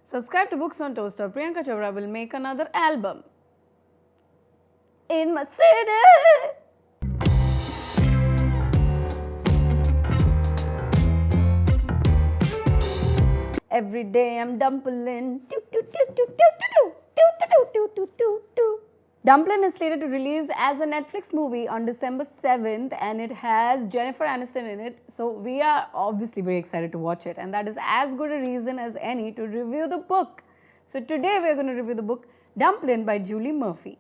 Subscribe to Books on Toast or Priyanka Chopra will make another album. In my city! Every day I'm Dumplin. Dumplin is slated to release as a Netflix movie on December 7th and it has Jennifer Aniston in it. So we are obviously very excited to watch it, and that is as good a reason as any to review the book. So today we are going to review the book Dumplin by Julie Murphy.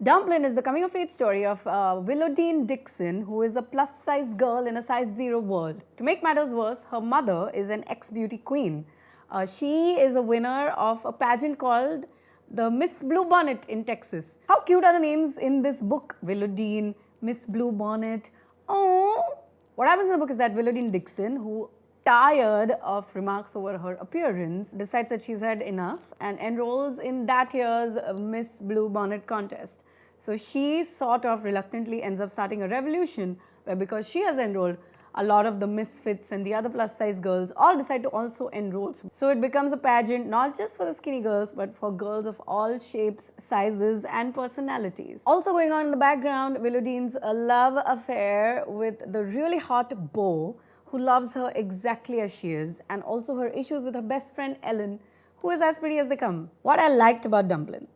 Dumplin is the coming-of-age story of Willowdean Dixon, who is a plus-size girl in a size zero world. To make matters worse, her mother is an ex-beauty queen. She is a winner of a pageant called the Miss Bluebonnet in Texas. How cute are the names in this book? Willowdean, Miss Bluebonnet. Oh! What happens in the book is that Willowdean Dixon, who tired of remarks over her appearance, decides that she's had enough and enrolls in that year's Miss Bluebonnet contest. So she sort of reluctantly ends up starting a revolution where, because she has enrolled, a lot of the misfits and the other plus size girls all decide to also enroll. So it becomes a pageant not just for the skinny girls but for girls of all shapes, sizes and personalities. Also going on in the background, Willowdean's love affair with the really hot Beau, who loves her exactly as she is, and also her issues with her best friend Ellen, who is as pretty as they come. What I liked about Dumplin,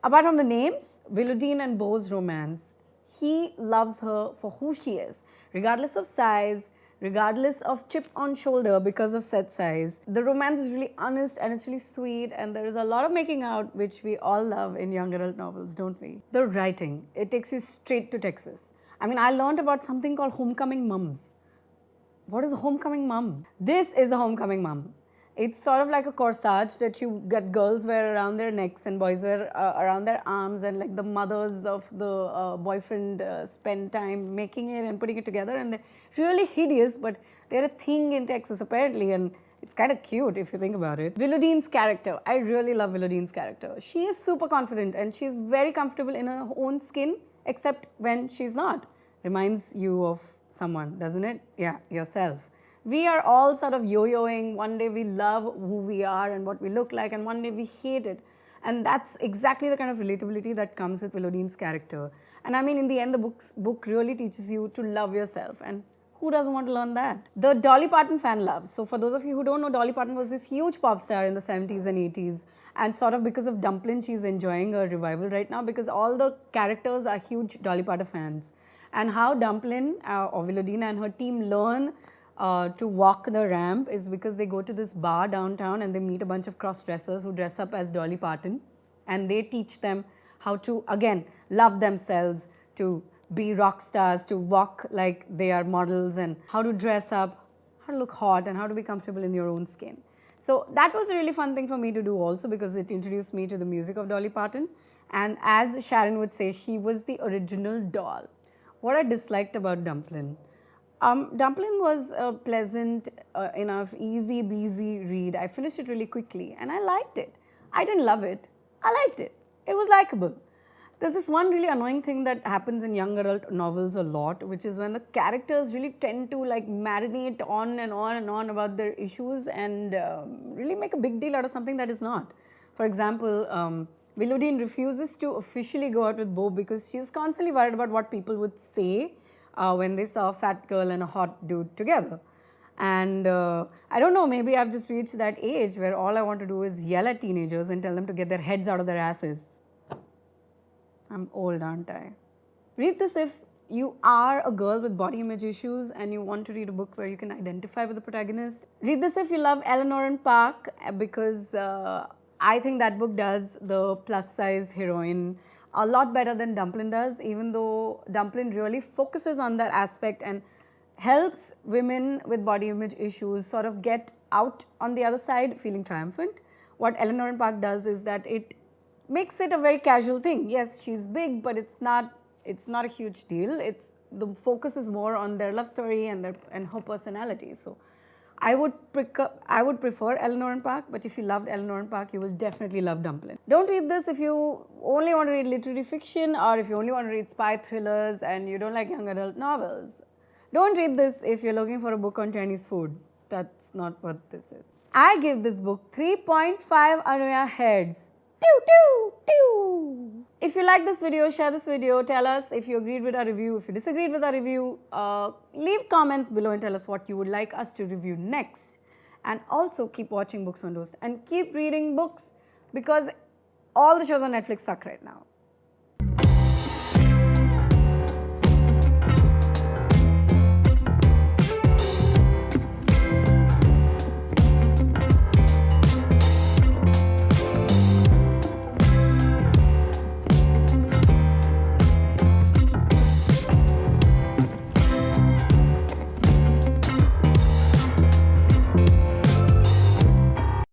apart from the names, Willowdean and Beau's romance, he loves her for who she is, regardless of size, regardless of chip on shoulder because of set size. The romance is really honest and it's really sweet, and there is a lot of making out, which we all love in young adult novels, don't we? The writing, it takes you straight to Texas. I mean, I learned about something called homecoming mums. What is a homecoming mum? This is a homecoming mum. It's sort of like a corsage that you get girls wear around their necks and boys wear around their arms, and like the mothers of the boyfriend spend time making it and putting it together, and they're really hideous, but they're a thing in Texas apparently, and it's kind of cute if you think about it. Willowdean's character, I really love Willowdean's character. She is super confident and she's very comfortable in her own skin, except when she's not. Reminds you of someone, doesn't it? Yeah, yourself. We are all sort of yo-yoing. One day we love who we are and what we look like, and one day we hate it. And that's exactly the kind of relatability that comes with Willowdean's character. And I mean, in the end, the book really teaches you to love yourself. And who doesn't want to learn that? The Dolly Parton fan love. So for those of you who don't know, Dolly Parton was this huge pop star in the 70s and 80s. And sort of because of Dumplin, she's enjoying a revival right now because all the characters are huge Dolly Parton fans. And how Dumplin or Willowdean and her team learn to walk the ramp is because they go to this bar downtown and they meet a bunch of cross-dressers who dress up as Dolly Parton, and they teach them how to, again, love themselves, to be rock stars, to walk like they are models, and how to dress up, how to look hot, and how to be comfortable in your own skin. So that was a really fun thing for me to do also, because it introduced me to the music of Dolly Parton, and as Sharon would say, she was the original doll. What I disliked about Dumplin. Dumplin was a pleasant enough, easy, breezy read. I finished it really quickly and I liked it. I didn't love it. I liked it. It was likable. There's this one really annoying thing that happens in young adult novels a lot, which is when the characters really tend to like marinate on and on and on about their issues and really make a big deal out of something that is not. For example, Willowdean refuses to officially go out with Beau because she's constantly worried about what people would say when they saw a fat girl and a hot dude together. And I don't know, maybe I've just reached that age where all I want to do is yell at teenagers and tell them to get their heads out of their asses. I'm old, aren't I? Read this if you are a girl with body image issues and you want to read a book where you can identify with the protagonist. Read this if you love Eleanor and Park, because I think that book does the plus size heroine a lot better than Dumplin does, even though Dumplin really focuses on that aspect and helps women with body image issues sort of get out on the other side feeling triumphant. What Eleanor and Park does is that it makes it a very casual thing. Yes, she's big, but it's not a huge deal. The focus is more on their love story and her personality. So I would prefer Eleanor and Park, but if you loved Eleanor and Park, you will definitely love Dumplin. Don't read this if you only want to read literary fiction, or if you only want to read spy thrillers and you don't like young adult novels. Don't read this if you're looking for a book on Chinese food. That's not what this is. I give this book 3.5 Anuya heads. Pew, pew, pew. If you like this video, share this video. Tell us if you agreed with our review, if you disagreed with our review. Leave comments below and tell us what you would like us to review next. And also keep watching Books on Toast and keep reading books because all the shows on Netflix suck right now.